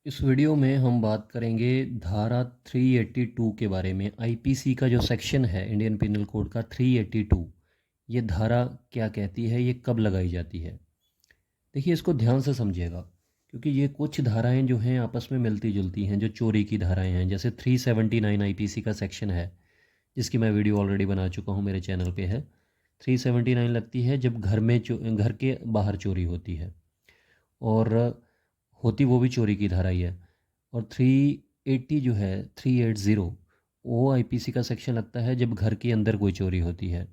इस वीडियो में हम बात करेंगे धारा 382 के बारे में। आईपीसी का जो सेक्शन है इंडियन पिनल कोड का 382, ये धारा क्या कहती है, ये कब लगाई जाती है। देखिए, इसको ध्यान से समझिएगा क्योंकि ये कुछ धाराएं जो हैं आपस में मिलती जुलती हैं, जो चोरी की धाराएं हैं। जैसे 379 आईपीसी का सेक्शन है, जिसकी मैं वीडियो ऑलरेडी बना चुका हूँ, मेरे चैनल पे है। 379 लगती है जब घर के बाहर चोरी होती है, और होती वो भी चोरी की धारा ही है। और 380 जो है, 380, वो आईपीसी का सेक्शन लगता है जब घर के अंदर कोई चोरी होती है।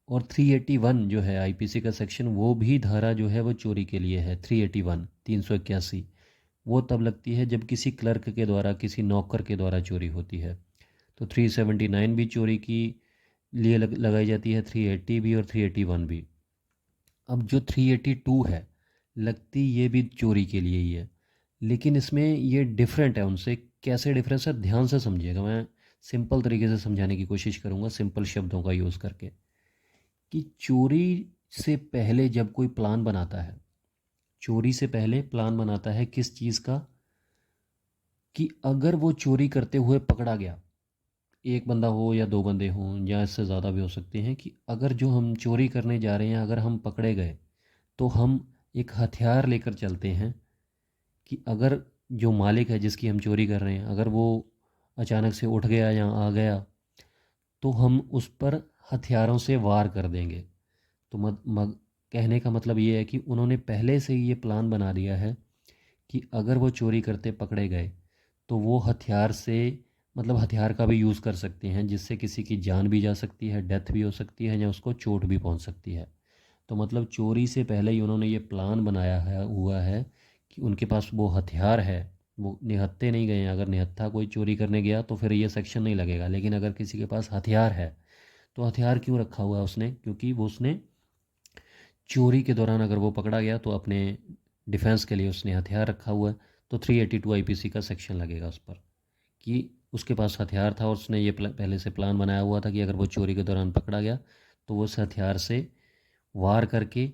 और 381 जो है आईपीसी का सेक्शन, वो भी धारा जो है वो चोरी के लिए है। 381, 381 वो तब लगती है जब किसी क्लर्क के द्वारा, किसी नौकर के द्वारा चोरी होती है। तो 379 भी चोरी की लिए लगाई जाती है, 380 भी और 381 भी। अब जो 382 है, लगती ये भी चोरी के लिए ही है, लेकिन इसमें ये डिफरेंट है उनसे। कैसे डिफरेंस है, ध्यान से समझिएगा। मैं सिंपल तरीके से समझाने की कोशिश करूँगा, सिंपल शब्दों का यूज़ करके। कि चोरी से पहले जब कोई प्लान बनाता है, चोरी से पहले प्लान बनाता है किस चीज़ का, कि अगर वो चोरी करते हुए पकड़ा गया, एक बंदा हो या दो बंदे हों या इससे ज़्यादा भी हो सकते हैं, कि अगर जो हम चोरी करने जा रहे हैं अगर हम पकड़े गए, तो हम एक हथियार लेकर चलते हैं। कि अगर जो मालिक है जिसकी हम चोरी कर रहे हैं, अगर वो अचानक से उठ गया या आ गया, तो हम उस पर हथियारों से वार कर देंगे। तो कहने का मतलब ये है कि उन्होंने पहले से ही ये प्लान बना दिया है कि अगर वो चोरी करते पकड़े गए, तो वो हथियार से, मतलब हथियार का भी यूज़ कर सकते हैं, जिससे किसी की जान भी जा सकती है, डेथ भी हो सकती है, या उसको चोट भी पहुंच सकती है। तो मतलब चोरी से पहले ही उन्होंने ये प्लान बनाया है हुआ है कि उनके पास वो हथियार है। वो निहत्थे नहीं गए हैं। अगर निहत्था कोई चोरी करने गया तो फिर ये सेक्शन नहीं लगेगा, लेकिन अगर किसी के पास हथियार है, तो हथियार क्यों रखा हुआ है उसने, क्योंकि वो उसने चोरी के दौरान अगर वो पकड़ा गया तो अपने डिफेंस के लिए उसने हथियार रखा हुआ है। तो 382 आईपीसी का सेक्शन लगेगा उस पर, कि उसके पास हथियार था और उसने ये पहले से प्लान बनाया हुआ था कि अगर वो चोरी के दौरान पकड़ा गया तो वो उस हथियार से वार करके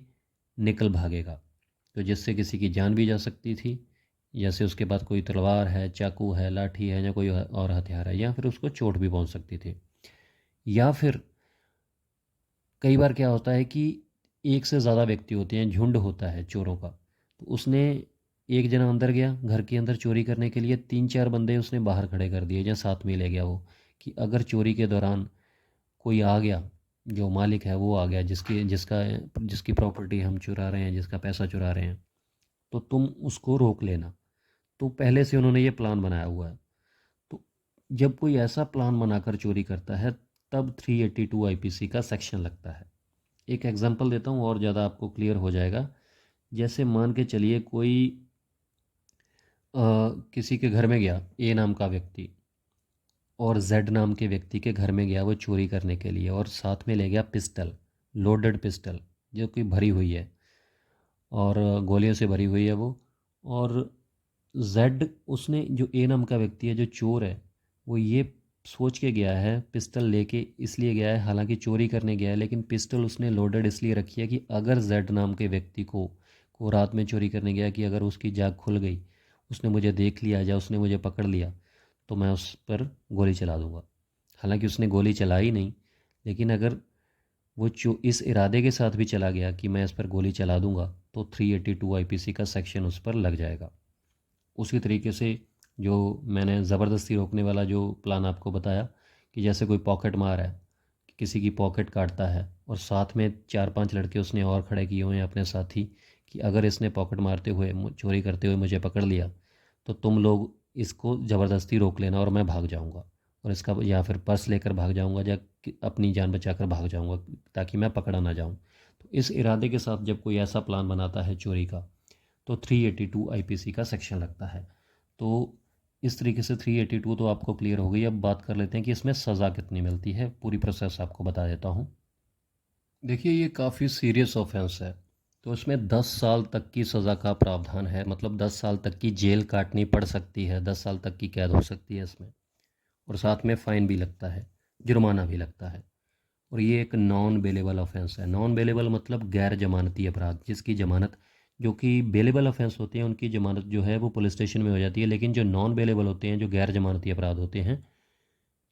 निकल भागेगा। तो जिससे किसी की जान भी जा सकती थी, जैसे उसके पास कोई तलवार है, चाकू है, लाठी है, या कोई और हथियार है, या फिर उसको चोट भी पहुंच सकती थी। या फिर कई बार क्या होता है कि एक से ज़्यादा व्यक्ति होते हैं, झुंड होता है चोरों का। तो उसने, एक जना अंदर गया घर के अंदर चोरी करने के लिए, तीन चार बंदे उसने बाहर खड़े कर दिए या साथ में ले गया वो, कि अगर चोरी के दौरान कोई आ गया, जो मालिक है वो आ गया, जिसकी प्रॉपर्टी हम चुरा रहे हैं, जिसका पैसा चुरा रहे हैं, तो तुम उसको रोक लेना। तो पहले से उन्होंने ये प्लान बनाया हुआ है। तो जब कोई ऐसा प्लान बनाकर चोरी करता है, तब 382 आईपीसी का सेक्शन लगता है। एक एग्जांपल देता हूँ और ज़्यादा आपको क्लियर हो जाएगा। जैसे मान के चलिए कोई किसी के घर में गया, ए नाम का व्यक्ति, और जेड नाम के व्यक्ति के घर में गया वो चोरी करने के लिए, और साथ में ले गया पिस्टल, लोडेड पिस्टल, जो कि भरी हुई है और गोलियों से भरी हुई है वो। और जेड, उसने, जो ए नाम का व्यक्ति है जो चोर है, वो ये सोच के गया है, पिस्टल लेके इसलिए गया है, हालांकि चोरी करने गया है, लेकिन पिस्टल उसने लोडेड इसलिए रखी है कि अगर जेड नाम के व्यक्ति को रात में चोरी करने गया, कि अगर उसकी जाग खुल गई, उसने मुझे देख लिया या उसने मुझे पकड़ लिया, तो मैं उस पर गोली चला दूंगा। हालांकि उसने गोली चलाई नहीं, लेकिन अगर वो इस इरादे के साथ भी चला गया कि मैं इस पर गोली चला दूंगा, तो 382 आईपीसी का सेक्शन उस पर लग जाएगा। उसी तरीके से जो मैंने ज़बरदस्ती रोकने वाला जो प्लान आपको बताया, कि जैसे कोई पॉकेट मार है, कि किसी की पॉकेट काटता है, और साथ में चार पांच लड़के उसने और खड़े किए हुए हैं अपने साथी, कि अगर इसने पॉकेट मारते हुए, चोरी करते हुए मुझे पकड़ लिया, तो तुम लोग इसको ज़बरदस्ती रोक लेना और मैं भाग जाऊंगा, और इसका, या फिर पर्स लेकर भाग जाऊंगा, या अपनी जान बचाकर भाग जाऊंगा, ताकि मैं पकड़ा ना जाऊं। तो इस इरादे के साथ जब कोई ऐसा प्लान बनाता है चोरी का, तो 382 आईपीसी का सेक्शन लगता है। तो इस तरीके से 382 तो आपको क्लियर हो गई। अब बात कर लेते हैं कि इसमें सज़ा कितनी मिलती है। पूरी प्रोसेस आपको बता देता हूँ। देखिए, ये काफ़ी सीरियस ऑफेंस है, तो इसमें 10 साल तक की सज़ा का प्रावधान है। मतलब 10 साल तक की जेल काटनी पड़ सकती है, 10 साल तक की कैद हो सकती है इसमें, और साथ में फ़ाइन भी लगता है, जुर्माना भी लगता है। और ये एक नॉन बेलेबल ऑफेंस है। नॉन बेलेबल मतलब गैर जमानती अपराध, जिसकी जमानत जो कि बेलेबल ऑफेंस होते हैं उनकी ज़मानत जो है वो पुलिस स्टेशन में हो जाती है, लेकिन जो नॉन बेलेबल होते हैं, जो गैर जमानती अपराध होते हैं,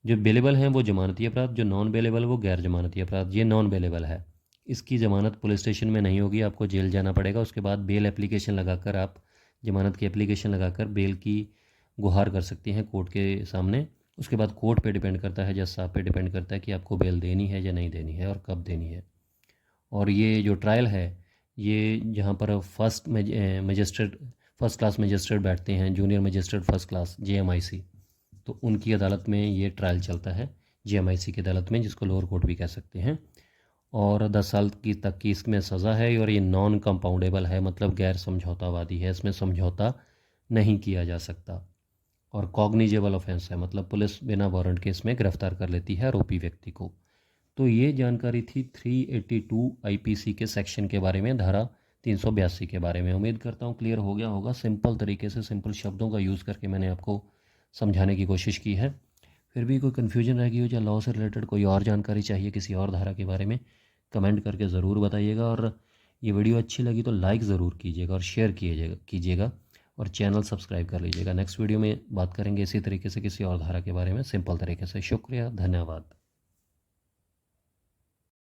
जो बेलेबल हैं वो जमानती अपराध, जो नॉन बेलेबल वो गैर जमानती अपराध। ये नॉन बेलेबल है, इसकी ज़मानत पुलिस स्टेशन में नहीं होगी, आपको जेल जाना पड़ेगा। उसके बाद बेल एप्लीकेशन लगाकर आप ज़मानत की एप्लीकेशन लगाकर बेल की गुहार कर सकती हैं कोर्ट के सामने। उसके बाद कोर्ट पे डिपेंड करता है, जज साहब पे डिपेंड करता है कि आपको बेल देनी है या नहीं देनी है और कब देनी है। और ये जो ट्रायल है, ये जहाँ पर मजिस्ट्रेट फर्स्ट क्लास मजिस्ट्रेट बैठते हैं, junior magistrate first class JMIC, तो उनकी अदालत में ये ट्रायल चलता है, JMIC की अदालत में, जिसको लोअर कोर्ट भी कह सकते हैं। और 10 साल की तक की इसमें सज़ा है और ये नॉन कंपाउंडेबल है, मतलब गैर समझौतावादी है, इसमें समझौता नहीं किया जा सकता। और कॉग्निजेबल ऑफेंस है, मतलब पुलिस बिना वारंट के इसमें गिरफ्तार कर लेती है आरोपी व्यक्ति को। तो ये जानकारी थी 382 IPC के सेक्शन के बारे में, धारा 382 के बारे में। उम्मीद करता हूँ क्लियर हो गया होगा। सिंपल तरीके से, सिंपल शब्दों का यूज़ करके मैंने आपको समझाने की कोशिश की है। फिर भी कोई कन्फ्यूजन रह गई हो या लॉ से रिलेटेड कोई और जानकारी चाहिए किसी और धारा के बारे में, कमेंट करके ज़रूर बताइएगा। और ये वीडियो अच्छी लगी तो लाइक ज़रूर कीजिएगा और शेयर कीजिएगा और चैनल सब्सक्राइब कर लीजिएगा। नेक्स्ट वीडियो में बात करेंगे इसी तरीके से किसी और धारा के बारे में, सिंपल तरीके से। शुक्रिया, धन्यवाद।